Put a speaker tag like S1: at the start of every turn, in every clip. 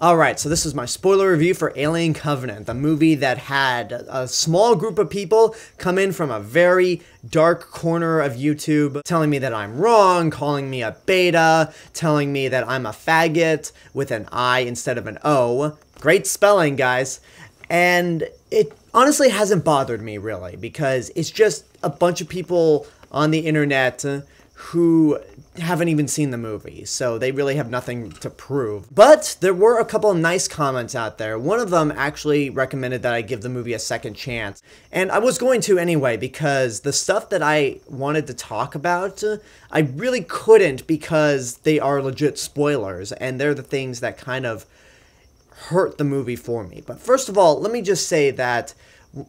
S1: Alright, so this is my spoiler review for Alien Covenant, the movie that had a small group of people come in from a very dark corner of YouTube telling me that I'm wrong, calling me a beta, telling me that I'm a faggot with an I instead of an O. Great spelling, guys. And it honestly hasn't bothered me, really, because it's just a bunch of people on the internet who haven't even seen the movie, so they really have nothing to prove. But there were a couple of nice comments out there. One of them actually recommended that I give the movie a second chance, and I was going to anyway, because the stuff that I wanted to talk about, I really couldn't because they are legit spoilers, and they're the things that kind of hurt the movie for me. But first of all, let me just say that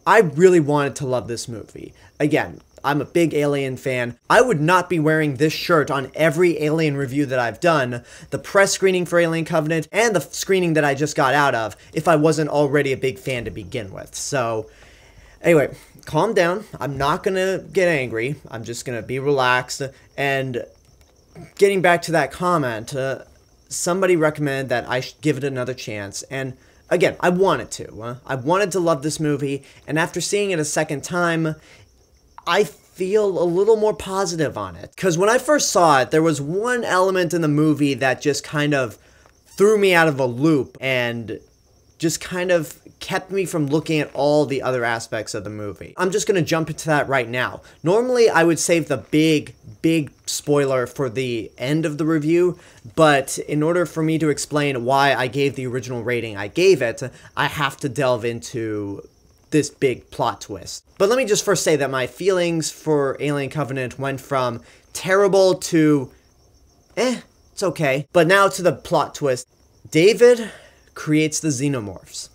S1: I really wanted to love this movie. Again, I'm a big Alien fan. I would not be wearing this shirt on every Alien review that I've done, the press screening for Alien Covenant, and the screening that I just got out of, if I wasn't already a big fan to begin with. So, anyway, calm down. I'm not gonna get angry. I'm just gonna be relaxed. And getting back to that comment, somebody recommended that I should give it another chance, and again, I wanted to. I wanted to love this movie, and after seeing it a second time, I feel a little more positive on it. Because when I first saw it, there was one element in the movie that just kind of threw me out of a loop and just kind of kept me from looking at all the other aspects of the movie. I'm just going to jump into that right now. Normally, I would save the big spoiler for the end of the review, but in order for me to explain why I gave the original rating I gave it, I have to delve into this big plot twist. But let me just first say that my feelings for Alien Covenant went from terrible to, it's okay. But now to the plot twist. David creates the Xenomorphs.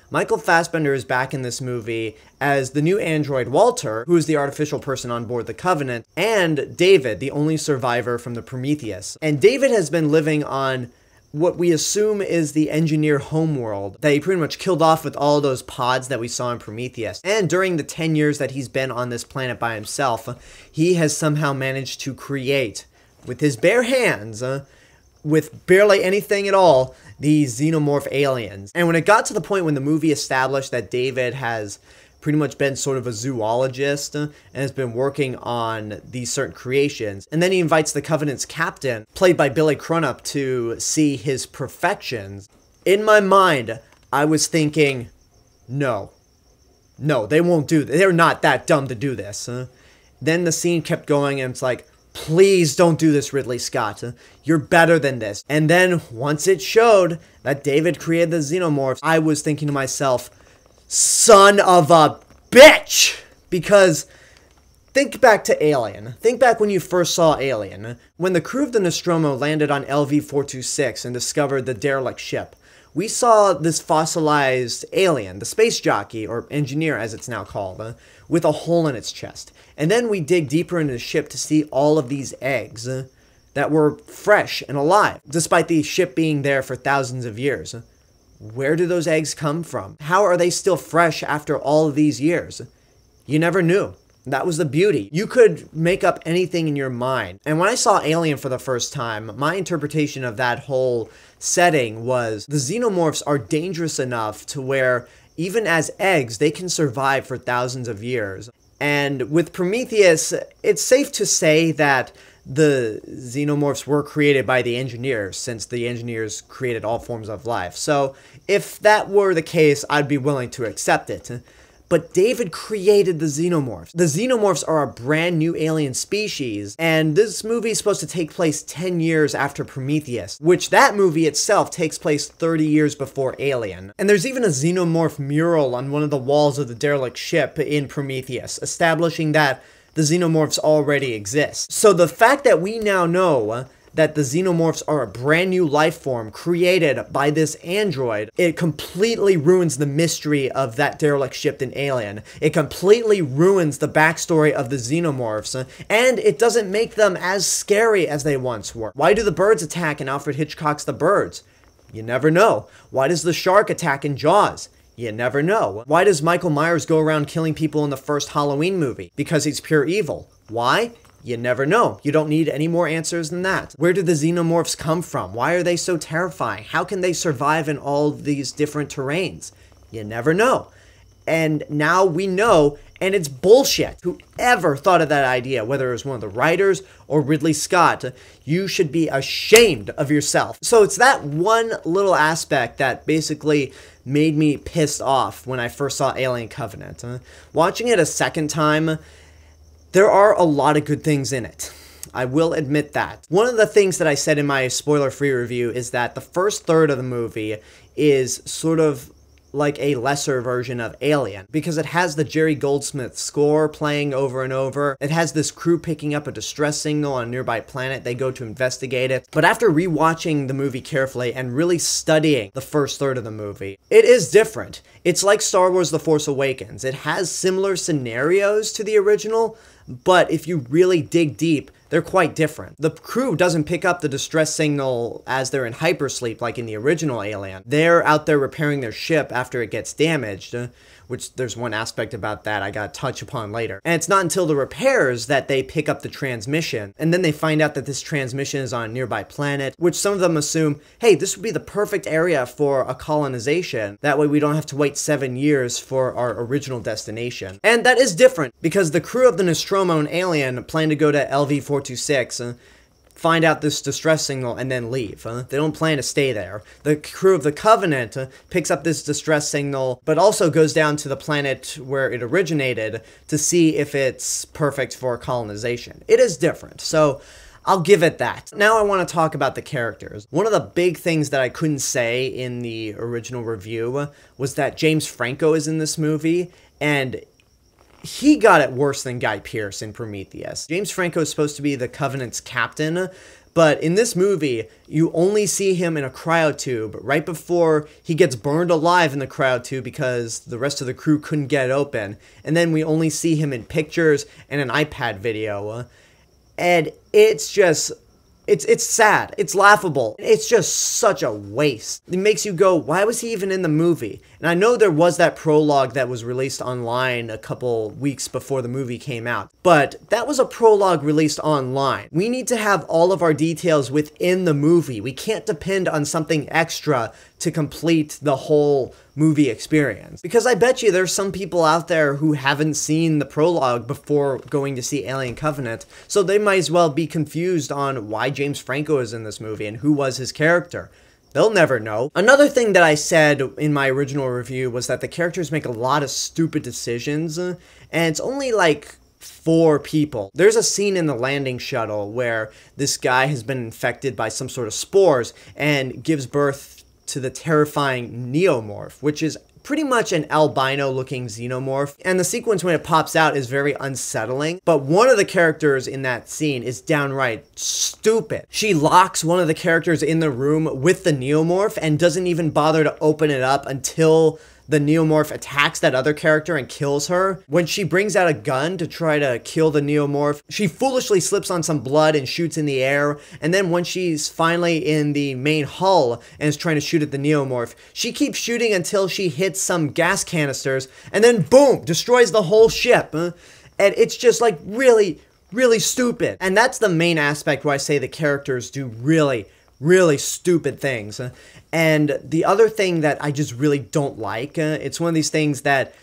S1: Michael Fassbender is back in this movie as the new android Walter, who is the artificial person on board the Covenant, and David, the only survivor from the Prometheus. And David has been living on what we assume is the engineer homeworld that he pretty much killed off with all those pods that we saw in Prometheus. And during the 10 years that he's been on this planet by himself, he has somehow managed to create, with his bare hands, with barely anything at all, these xenomorph aliens. And when it got to the point when the movie established that David has pretty much been sort of a zoologist and has been working on these certain creations, and then he invites the Covenant's captain, played by Billy Crudup, to see his perfections. In my mind, I was thinking, no, they won't do this. They're not that dumb to do this. Then the scene kept going, and it's like, please don't do this, Ridley Scott. You're better than this. And then once it showed that David created the Xenomorphs, I was thinking to myself, son of a bitch! Because think back to Alien. Think back when you first saw Alien. When the crew of the Nostromo landed on LV-426 and discovered the derelict ship, we saw this fossilized alien, the space jockey, or engineer as it's now called, with a hole in its chest. And then we dig deeper into the ship to see all of these eggs that were fresh and alive, despite the ship being there for thousands of years. Where do those eggs come from? How are they still fresh after all of these years? You never knew. That was the beauty. You could make up anything in your mind. And when I saw Alien for the first time, my interpretation of that whole setting was the Xenomorphs are dangerous enough to where even as eggs, they can survive for thousands of years. And with Prometheus, it's safe to say that the Xenomorphs were created by the engineers, since the engineers created all forms of life. So if that were the case, I'd be willing to accept it. But David created the Xenomorphs. The Xenomorphs are a brand new alien species, and this movie is supposed to take place 10 years after Prometheus, which that movie itself takes place 30 years before Alien. And there's even a Xenomorph mural on one of the walls of the derelict ship in Prometheus, establishing that the Xenomorphs already exist. So the fact that we now know that the Xenomorphs are a brand new life form created by this android, it completely ruins the mystery of that derelict ship in Alien. It completely ruins the backstory of the Xenomorphs, and it doesn't make them as scary as they once were. Why do the birds attack in Alfred Hitchcock's The Birds? You never know. Why does the shark attack in Jaws? You never know. Why does Michael Myers go around killing people in the first Halloween movie? Because he's pure evil. Why? You never know. You don't need any more answers than that. Where did the Xenomorphs come from? Why are they so terrifying? How can they survive in all these different terrains? You never know. And now we know, and it's bullshit. Whoever thought of that idea, whether it was one of the writers or Ridley Scott, you should be ashamed of yourself. So it's that one little aspect that basically made me pissed off when I first saw Alien Covenant. Watching it a second time, there are a lot of good things in it. I will admit that. One of the things that I said in my spoiler-free review is that the first third of the movie is sort of like a lesser version of Alien, because it has the Jerry Goldsmith score playing over and over. It has this crew picking up a distress signal on a nearby planet. They go to investigate it. But after rewatching the movie carefully and really studying the first third of the movie, it is different. It's like Star Wars The Force Awakens. It has similar scenarios to the original, but if you really dig deep, they're quite different. The crew doesn't pick up the distress signal as they're in hypersleep like in the original Alien. They're out there repairing their ship after it gets damaged, which there's one aspect about that I gotta touch upon later. And it's not until the repairs that they pick up the transmission, and then they find out that this transmission is on a nearby planet, which some of them assume, hey, this would be the perfect area for a colonization. That way we don't have to wait 7 years for our original destination. And that is different, because the crew of the Nostromo and Alien plan to go to LV-426, find out this distress signal, and then leave. They don't plan to stay there. The crew of the Covenant picks up this distress signal, but also goes down to the planet where it originated to see if it's perfect for colonization. It is different, so I'll give it that. Now I want to talk about the characters. One of the big things that I couldn't say in the original review was that James Franco is in this movie, and he got it worse than Guy Pearce in Prometheus. James Franco is supposed to be the Covenant's captain, but in this movie, you only see him in a cryotube right before he gets burned alive in the cryotube because the rest of the crew couldn't get it open. And then we only see him in pictures and an iPad video. And it's just, it's sad. It's laughable. It's just such a waste. It makes you go, why was he even in the movie? And I know there was that prologue that was released online a couple weeks before the movie came out, but that was a prologue released online. We need to have all of our details within the movie. We can't depend on something extra to complete the whole movie experience. Because I bet you there's some people out there who haven't seen the prologue before going to see Alien Covenant, so they might as well be confused on why James Franco is in this movie and who was his character. They'll never know. Another thing that I said in my original review was that the characters make a lot of stupid decisions, and it's only like 4 people. There's a scene in the landing shuttle where this guy has been infected by some sort of spores and gives birth to the terrifying Neomorph, which is pretty much an albino-looking xenomorph, and the sequence when it pops out is very unsettling, but one of the characters in that scene is downright stupid. She locks one of the characters in the room with the Neomorph and doesn't even bother to open it up until the Neomorph attacks that other character and kills her. When she brings out a gun to try to kill the Neomorph, she foolishly slips on some blood and shoots in the air, and then when she's finally in the main hull and is trying to shoot at the Neomorph, she keeps shooting until she hits some gas canisters, and then boom, destroys the whole ship. And it's just like really, really stupid. And that's the main aspect where I say the characters do really, really stupid things. And the other thing that I just really don't like, it's one of these things that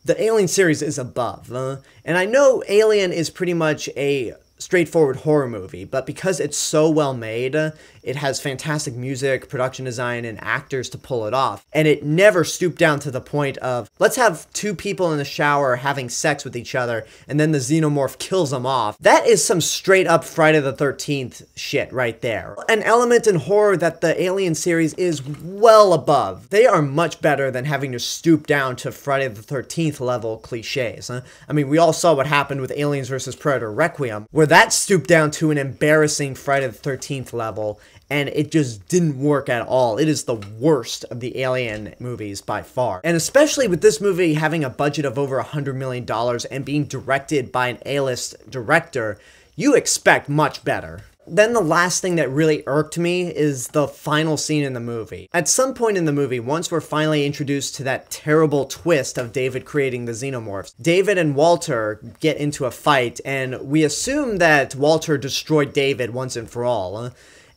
S1: the Alien series is above. And I know Alien is pretty much a straightforward horror movie, but because it's so well made, it has fantastic music, production design, and actors to pull it off. And it never stooped down to the point of, let's have 2 people in the shower having sex with each other, and then the xenomorph kills them off. That is some straight up Friday the 13th shit right there. An element in horror that the Alien series is well above. They are much better than having to stoop down to Friday the 13th level cliches. I mean, we all saw what happened with Aliens vs. Predator Requiem, where that stooped down to an embarrassing Friday the 13th level, and it just didn't work at all. It is the worst of the Alien movies by far. And especially with this movie having a budget of over $100 million and being directed by an A-list director, you expect much better. Then the last thing that really irked me is the final scene in the movie. At some point in the movie, once we're finally introduced to that terrible twist of David creating the Xenomorphs, David and Walter get into a fight, and we assume that Walter destroyed David once and for all,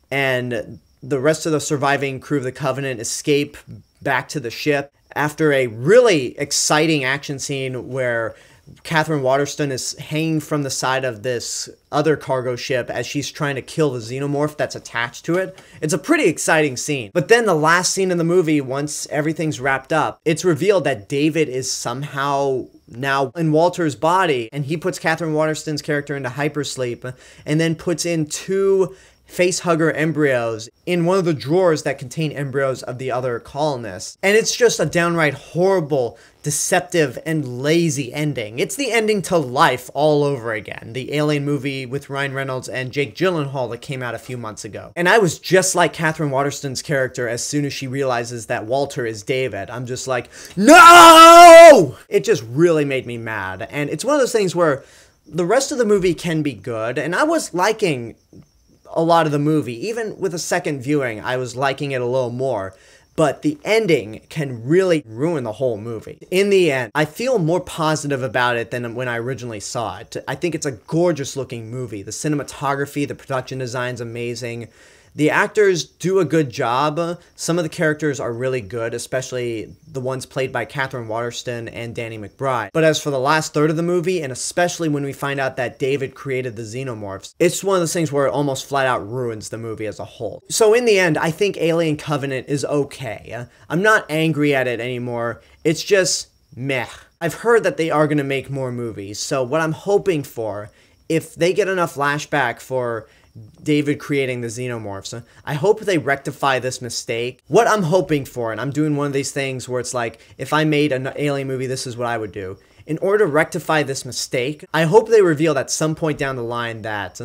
S1: and the rest of the surviving crew of the Covenant escape back to the ship after a really exciting action scene where Katherine Waterston is hanging from the side of this other cargo ship as she's trying to kill the xenomorph that's attached to it. It's a pretty exciting scene. But then the last scene in the movie, once everything's wrapped up, it's revealed that David is somehow now in Walter's body, and he puts Katherine Waterston's character into hypersleep and then puts in 2 facehugger embryos in one of the drawers that contain embryos of the other colonists. And it's just a downright horrible, deceptive, and lazy ending. It's the ending to Life all over again, the Alien movie with Ryan Reynolds and Jake Gyllenhaal that came out a few months ago. And I was just like Katherine Waterston's character as soon as she realizes that Walter is David. I'm just like, no! It just really made me mad. And it's one of those things where the rest of the movie can be good, and I was liking a lot of the movie. Even with a second viewing, I was liking it a little more. But the ending can really ruin the whole movie. In the end, I feel more positive about it than when I originally saw it. I think it's a gorgeous looking movie. The cinematography, the production design's amazing. The actors do a good job. Some of the characters are really good, especially the ones played by Katherine Waterston and Danny McBride. But as for the last third of the movie, and especially when we find out that David created the Xenomorphs, it's one of those things where it almost flat out ruins the movie as a whole. So in the end, I think Alien Covenant is okay. I'm not angry at it anymore. It's just meh. I've heard that they are going to make more movies, so what I'm hoping for, if they get enough flashback for David creating the Xenomorphs, I hope they rectify this mistake. What I'm hoping for, and I'm doing one of these things where it's like, if I made an Alien movie, this is what I would do. In order to rectify this mistake, I hope they reveal at some point down the line that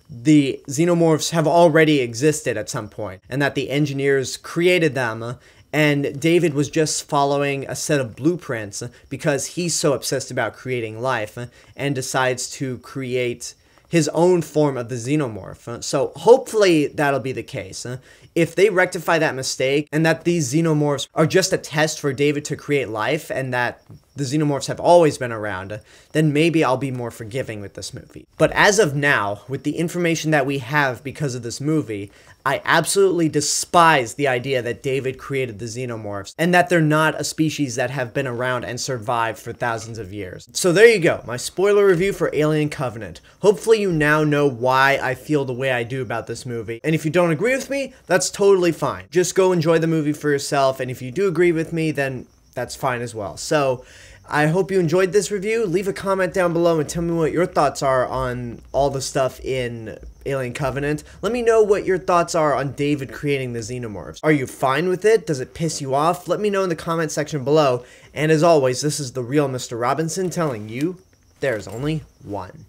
S1: the Xenomorphs have already existed at some point, and that the engineers created them, and David was just following a set of blueprints because he's so obsessed about creating life, and decides to create his own form of the xenomorph. So hopefully that'll be the case. If they rectify that mistake, and that these xenomorphs are just a test for David to create life, and that the xenomorphs have always been around, then maybe I'll be more forgiving with this movie. But as of now, with the information that we have because of this movie, I absolutely despise the idea that David created the xenomorphs, and that they're not a species that have been around and survived for thousands of years. So there you go, my spoiler review for Alien Covenant. Hopefully you now know why I feel the way I do about this movie, and if you don't agree with me, that's totally fine. Just go enjoy the movie for yourself, and if you do agree with me, then that's fine as well. So I hope you enjoyed this review. Leave a comment down below and tell me what your thoughts are on all the stuff in Alien Covenant. Let me know what your thoughts are on David creating the Xenomorphs. Are you fine with it? Does it piss you off? Let me know in the comment section below. And as always, this is the real Mr. Robinson telling you there's only one.